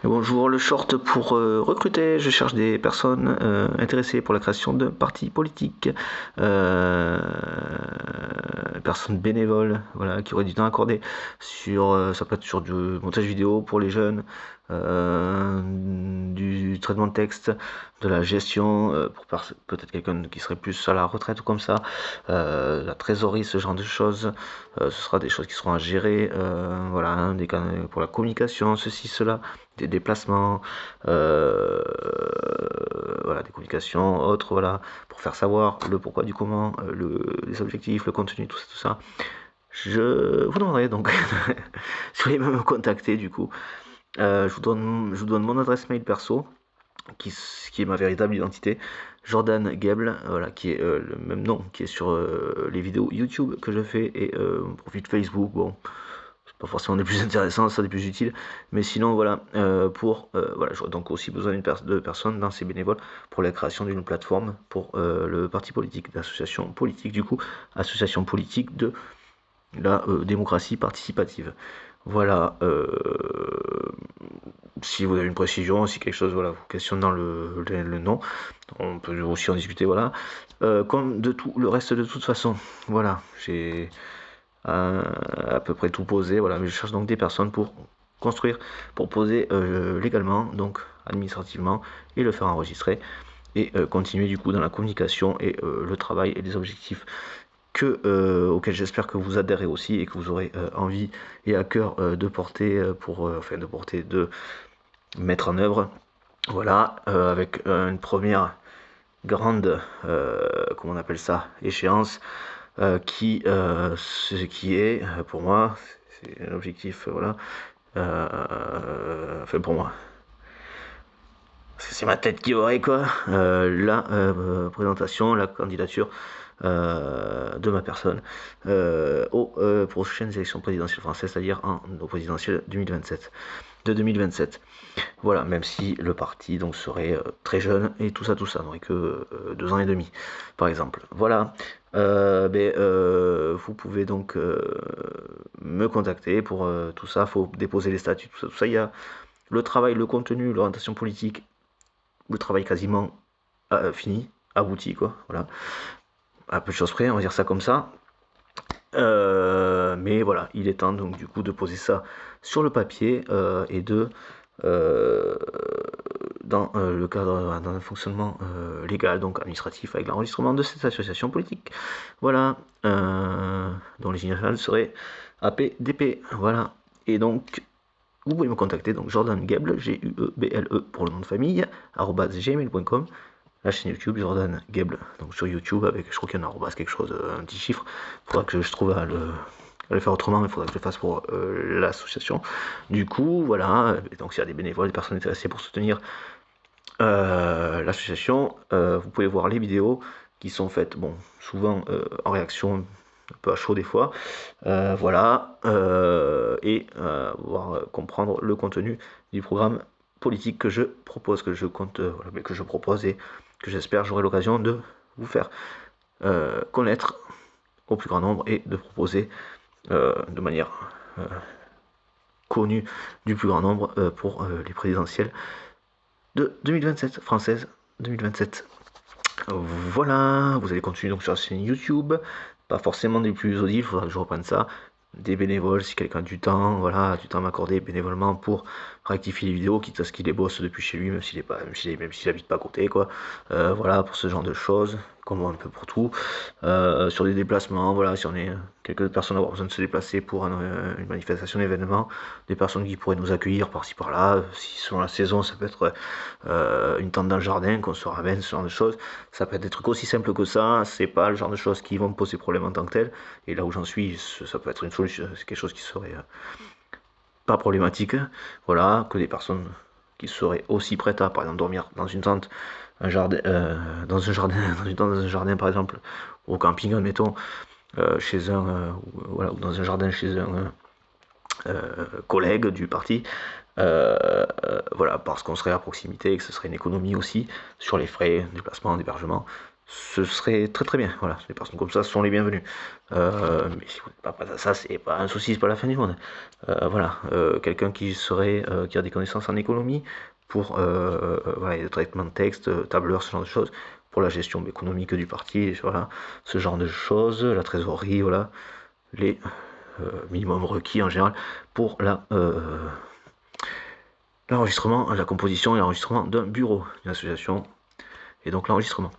Bonjour, le short pour recruter. Je cherche des personnes intéressées pour la création d'un parti politique, euh, personnes bénévoles, voilà, qui auraient du temps accordé sur, ça peut être sur du montage vidéo pour les jeunes, du traitement de texte, de la gestion pour peut-être quelqu'un qui serait plus à la retraite ou comme ça, la trésorerie, ce genre de choses. Ce sera des choses qui seront à gérer, voilà, hein, pour la communication, ceci, cela, des déplacements, voilà, des communications autres, voilà, pour faire savoir le pourquoi du comment, les objectifs, le contenu, tout ça, tout ça. Je vous demanderai donc si vous voulez me contacter du coup. Je vous donne mon adresse mail perso, qui est ma véritable identité, Jordan Gable, voilà, qui est le même nom, qui est sur les vidéos YouTube que je fais et mon profil Facebook. Bon, c'est pas forcément des plus intéressants, ça des plus utiles, mais sinon voilà, voilà, j'aurais donc aussi besoin de personnes dans ces bénévoles pour la création d'une plateforme pour le parti politique, d'association politique du coup, association politique de la démocratie participative. Voilà, si vous avez une précision, si quelque chose voilà, vous questionne dans le nom, on peut aussi en discuter, voilà. Comme de tout le reste de toute façon, voilà, j'ai à peu près tout posé, voilà, mais je cherche donc des personnes pour construire, pour poser légalement, donc administrativement, et le faire enregistrer, et continuer du coup dans la communication et le travail et les objectifs auxquels j'espère que vous adhérez aussi et que vous aurez envie et à cœur de porter enfin de mettre en œuvre. Voilà, avec une première grande, comment on appelle ça, échéance, qui est pour moi, c'est un objectif, voilà, enfin pour moi, parce que c'est ma tête qui aurait quoi, la présentation, la candidature de ma personne aux prochaines élections présidentielles françaises, c'est-à-dire au présidentielles 2027, de 2027. Voilà, même si le parti donc serait très jeune et tout ça, n'aurait que 2 ans et demi, par exemple. Voilà. Vous pouvez donc me contacter pour tout ça. Faut déposer les statuts, tout ça, tout ça. Il y a le travail, le contenu, l'orientation politique, le travail quasiment fini, abouti, quoi. Voilà. À peu de choses près, on va dire ça comme ça. Mais voilà, il est temps donc du coup de poser ça sur le papier et de euh, dans le cadre d'un fonctionnement légal, donc administratif, avec l'enregistrement de cette association politique. Voilà, dont les initiales seraient APDP. Voilà, et donc vous pouvez me contacter, donc Jordan Geble, G-U-E-B-L-E pour le nom de famille, @gmail.com. La chaîne YouTube Jordan Geble, donc sur YouTube avec, je crois qu'il y a un arrobas quelque chose, un petit chiffre. Il faudra que je trouve à le faire autrement, mais il faudra que je le fasse pour l'association. Du coup, voilà, donc s'il y a des bénévoles, des personnes intéressées pour soutenir l'association, vous pouvez voir les vidéos qui sont faites, bon, souvent en réaction un peu à chaud des fois, voilà, et voir comprendre le contenu du programme politique que je propose, que je compte, voilà, que je propose et que j'espère j'aurai l'occasion de vous faire connaître au plus grand nombre et de proposer de manière euh, connue du plus grand nombre pour les présidentielles de 2027, française 2027. Voilà, vous allez continuer donc sur la chaîne YouTube, pas forcément des plus audibles, il faudra que je reprenne ça, des bénévoles, si quelqu'un a du temps, voilà, du temps à m'accorder bénévolement pour rectifier les vidéos, quitte à ce qu'il les bosse depuis chez lui, même s'il habite pas à côté, quoi. Voilà, pour ce genre de choses, comme un peu pour tout. Sur des déplacements, voilà, si on est quelques personnes avoir besoin de se déplacer pour une manifestation, un événement, des personnes qui pourraient nous accueillir par-ci par-là, si selon la saison, ça peut être une tente dans le jardin, qu'on se ramène, ce genre de choses. Ça peut être des trucs aussi simples que ça, c'est pas le genre de choses qui vont me poser problème en tant que tel. Et là où j'en suis, ça peut être une solution, c'est quelque chose qui serait pas problématique. Voilà, que des personnes qui seraient aussi prêtes à, par exemple, dormir dans une tente, un jardin, dans un jardin, dans une tente dans un jardin par exemple, ou au camping, admettons, chez voilà, ou dans un jardin chez un collègue du parti, voilà, parce qu'on serait à proximité et que ce serait une économie aussi sur les frais, déplacement, d'hébergement. ce serait très très bien. Voilà, les personnes comme ça sont les bienvenues. Mais si vous n'êtes pas prêt à ça, c'est pas un souci, c'est pas la fin du monde. Voilà, quelqu'un qui a des connaissances en économie pour voilà, le traitement de texte, tableur, ce genre de choses, pour la gestion économique du parti, voilà, ce genre de choses, la trésorerie, voilà, les minimums requis en général pour l'enregistrement, la composition et l'enregistrement d'un bureau, d'une association, et donc l'enregistrement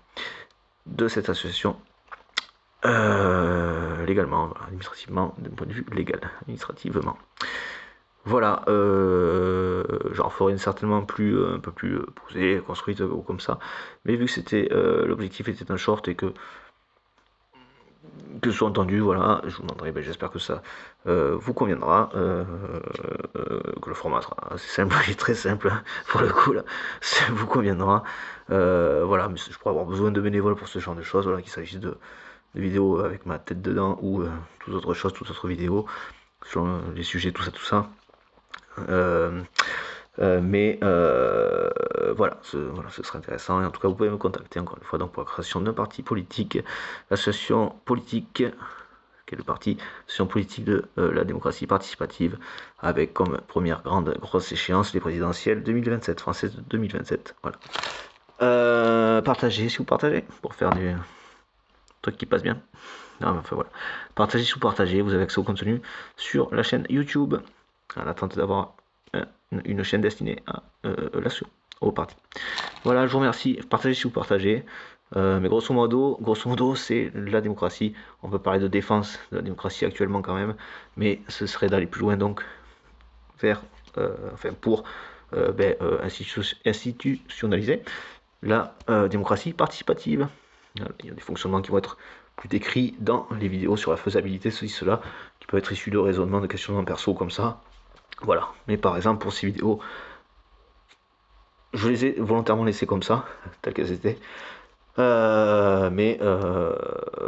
de cette association légalement, voilà, administrativement, d'un point de vue légal, administrativement. Voilà, j'en ferai une certainement un peu plus posée, construite ou comme ça. Mais vu que c'était l'objectif était un short et que ce soit entendu, voilà, je vous demanderai, ben, j'espère que ça vous conviendra, que le format sera assez simple et très simple pour le coup là, ça vous conviendra. Voilà, mais je pourrais avoir besoin de bénévoles pour ce genre de choses, voilà, qu'il s'agisse de vidéos avec ma tête dedans ou toute autre chose, toute autre vidéo sur les sujets, tout ça, tout ça. Euh, voilà, voilà, ce serait intéressant. Et en tout cas, vous pouvez me contacter encore une fois donc, pour la création d'un parti politique, l'association politique, qui est le parti, l'association politique de la démocratie participative, avec comme première grande grosse échéance les présidentielles 2027, françaises de 2027. Voilà. Partagez si vous partagez, pour faire du truc qui passe bien. Non, mais enfin voilà. Partagez si vous partagez, vous avez accès au contenu sur la chaîne YouTube, en attente d'avoir une chaîne destinée à l'assaut, au parti. Voilà, je vous remercie. Partagez si vous partagez. Mais grosso modo, c'est la démocratie. On peut parler de défense de la démocratie actuellement quand même, mais ce serait d'aller plus loin donc vers, enfin pour institutionnaliser la démocratie participative. Il y a des fonctionnements qui vont être plus décrits dans les vidéos sur la faisabilité, ceci, cela, qui peuvent être issus de raisonnements, de questionnements perso comme ça. Voilà. Mais par exemple, pour ces vidéos, je les ai volontairement laissées comme ça, telles qu'elles étaient. Mais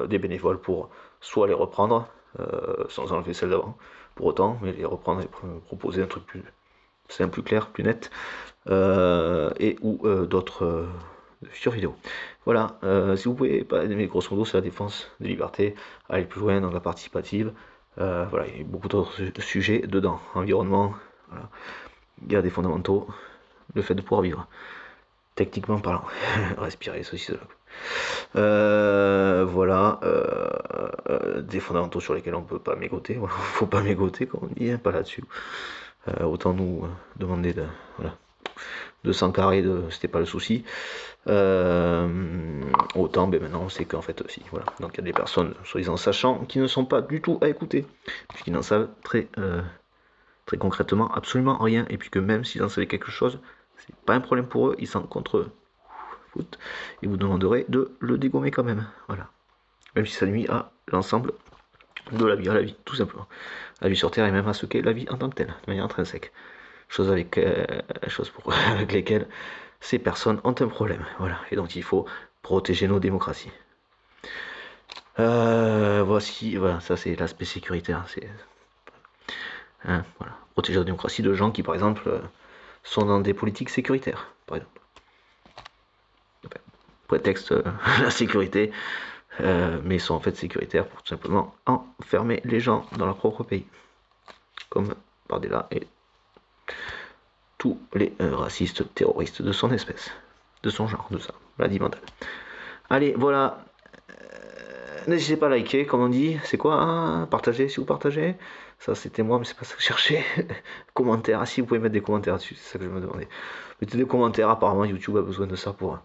des bénévoles pour soit les reprendre, sans enlever celles d'avant, pour autant, mais les reprendre et proposer un truc plus simple, plus clair, plus net, et ou d'autres futures vidéos. Voilà, si vous pouvez pas aimer, grosso modo, c'est la défense des libertés, aller plus loin dans la participative. Voilà, il y a beaucoup d'autres sujets dedans, environnement, voilà. Il y a des fondamentaux, le fait de pouvoir vivre, techniquement parlant, respirer, ceci, cela. Voilà, des fondamentaux sur lesquels on peut pas mégoter, voilà, faut pas mégoter comme on dit, hein, pas là-dessus. Autant nous demander de, voilà, 200 carrés, c'était pas le souci. Autant, ben maintenant, on sait qu'en fait, si, voilà. Donc il y a des personnes, soi-disant sachant, qui ne sont pas du tout à écouter, puisqu'ils n'en savent très concrètement absolument rien, et puis que même s'ils en savaient quelque chose, c'est pas un problème pour eux, ils s'en contre foot, et vous demanderez de le dégommer quand même. Voilà. Même si ça nuit à l'ensemble de la vie, à la vie, tout simplement. La vie sur Terre et même à ce qu'est la vie en tant que telle, de manière intrinsèque. Chose avec, avec lesquelles ces personnes ont un problème. Voilà. Et donc il faut protéger nos démocraties. Voici, voilà, ça c'est l'aspect sécuritaire. C'est, hein, voilà. Protéger la démocratie de gens qui, par exemple, sont dans des politiques sécuritaires, par exemple. Prétexte la sécurité, mais ils sont en fait sécuritaires pour tout simplement enfermer les gens dans leur propre pays, comme Bardella et tous les racistes terroristes de son espèce, de son genre, de sa maladie mentale. Allez, voilà. N'hésitez pas à liker, comme on dit. C'est quoi hein partager si vous partagez. Ça, c'était moi, mais c'est pas ça que je cherchais. Commentaires. Ah, si vous pouvez mettre des commentaires dessus, c'est ça que je me demandais. Mettez des commentaires. Apparemment, YouTube a besoin de ça pour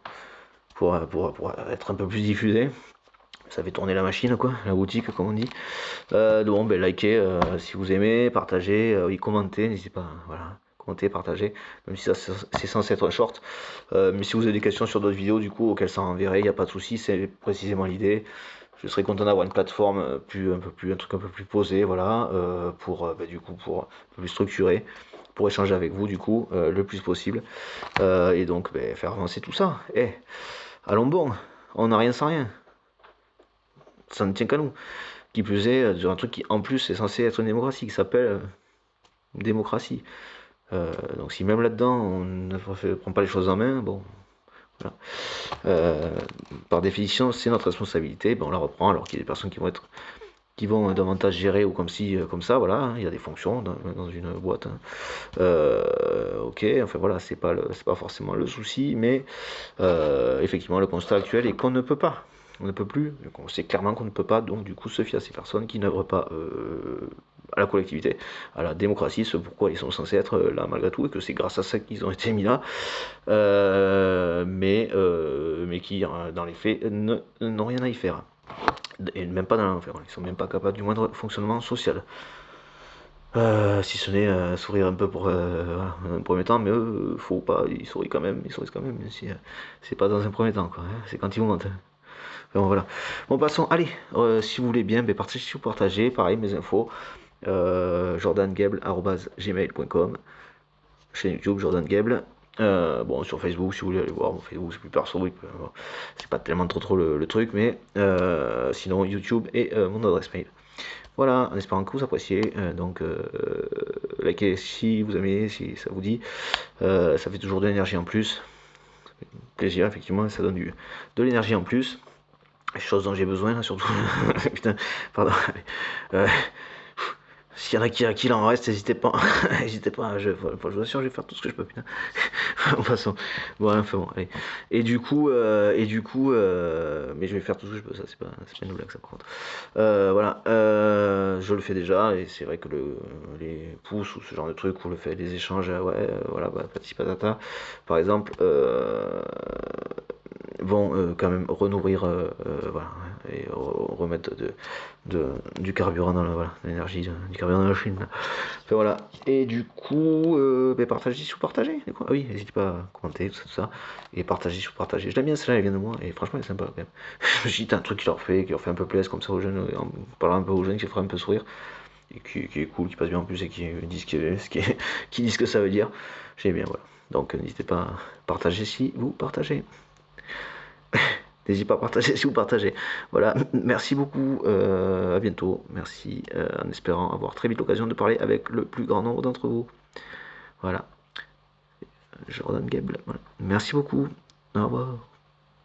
être un peu plus diffusé. Ça fait tourner la machine, quoi, la boutique, comme on dit. Donc, ben, likez si vous aimez, partagez, oui, commentez, n'hésitez pas, voilà, commentez, partagez, même si ça c'est censé être un short. Mais si vous avez des questions sur d'autres vidéos, du coup, auxquelles ça enverrait, il n'y a pas de souci, c'est précisément l'idée. Je serais content d'avoir une plateforme un truc un peu plus posé, voilà, du coup, pour un peu plus structuré, pour échanger avec vous, du coup, le plus possible. Et donc, ben, faire avancer tout ça. Allons bon, on n'a rien sans rien. Ça ne tient qu'à nous. Qui plus est, sur un truc qui en plus est censé être une démocratie, qui s'appelle démocratie. Donc si même là-dedans on ne prend pas les choses en main, bon, Voilà. Par définition, c'est notre responsabilité. Ben, on la reprend alors qu'il y a des personnes qui vont davantage gérer ou comme ci, comme ça. Voilà, hein. Il y a des fonctions dans une boîte, hein. Ok, enfin voilà, c'est pas forcément le souci, mais effectivement, le constat actuel est qu'on ne peut pas. On ne peut plus, on sait clairement qu'on ne peut pas, donc du coup se fier à ces personnes qui n'œuvrent pas à la collectivité, à la démocratie, ce pourquoi ils sont censés être là malgré tout, et que c'est grâce à ça qu'ils ont été mis là, mais qui dans les faits n'ont rien à y faire. Et même pas dans l'enfer, ils sont même pas capables du moindre fonctionnement social. Si ce n'est sourire un peu pour voilà, dans un premier temps, mais eux, faut pas, ils sourient quand même, même si c'est pas dans un premier temps, quoi, hein, c'est quand ils vous mentent, hein. Bon, voilà. Bon, passons, allez, si vous voulez bien, ben, partagez ou partagez, pareil, mes infos, jordangable@gmail.com, chaîne YouTube Jordan Gable. Bon, sur Facebook, si vous voulez aller voir, bon, Facebook c'est plus perso, c'est pas tellement trop le truc, mais sinon YouTube et mon adresse mail. Voilà, en espérant que vous appréciez. Donc, likez si vous aimez, si ça vous dit. Ça fait toujours de l'énergie en plus. Plaisir, effectivement, ça donne de l'énergie en plus. Chose dont j'ai besoin, là, surtout. Putain, pardon. Euh, S'il y en a qui il en reste, n'hésitez pas. N'hésitez pas, je vous assure, je vais faire tout ce que je peux, putain. En passant. Bon, enfin bon, allez. Mais je vais faire tout ce que je peux, ça, c'est pas une blague, ça, par contre. Voilà, je le fais déjà, et c'est vrai que les pouces ou ce genre de truc, où le fait des échanges, ouais, voilà, bah, patati patata, par exemple, vont quand même renourrir, voilà, et remettre du carburant dans voilà, l'énergie, du carburant dans la machine. Enfin, voilà. Et du coup, ben, partagez ou partagez. Ah oui, n'hésitez pas à commenter, tout ça. Et partagez ou partagez. Je l'aime bien, celle-là, elle vient de moi. Et franchement, elle est sympa quand même. Je me suis dit, un truc qui leur fait un peu plaisir comme ça aux jeunes, en parlant un peu aux jeunes, qui ferait un peu sourire. Et qui est cool, qui passe bien en plus et qui disent qui disent ce que ça veut dire. J'aime bien, voilà. Donc n'hésitez pas à partager si vous partagez. N'hésitez pas à partager si vous partagez. Voilà, merci beaucoup, à bientôt. Merci, en espérant avoir très vite l'occasion de parler avec le plus grand nombre d'entre vous. Voilà, Jordan Gable. Voilà. Merci beaucoup. Au revoir.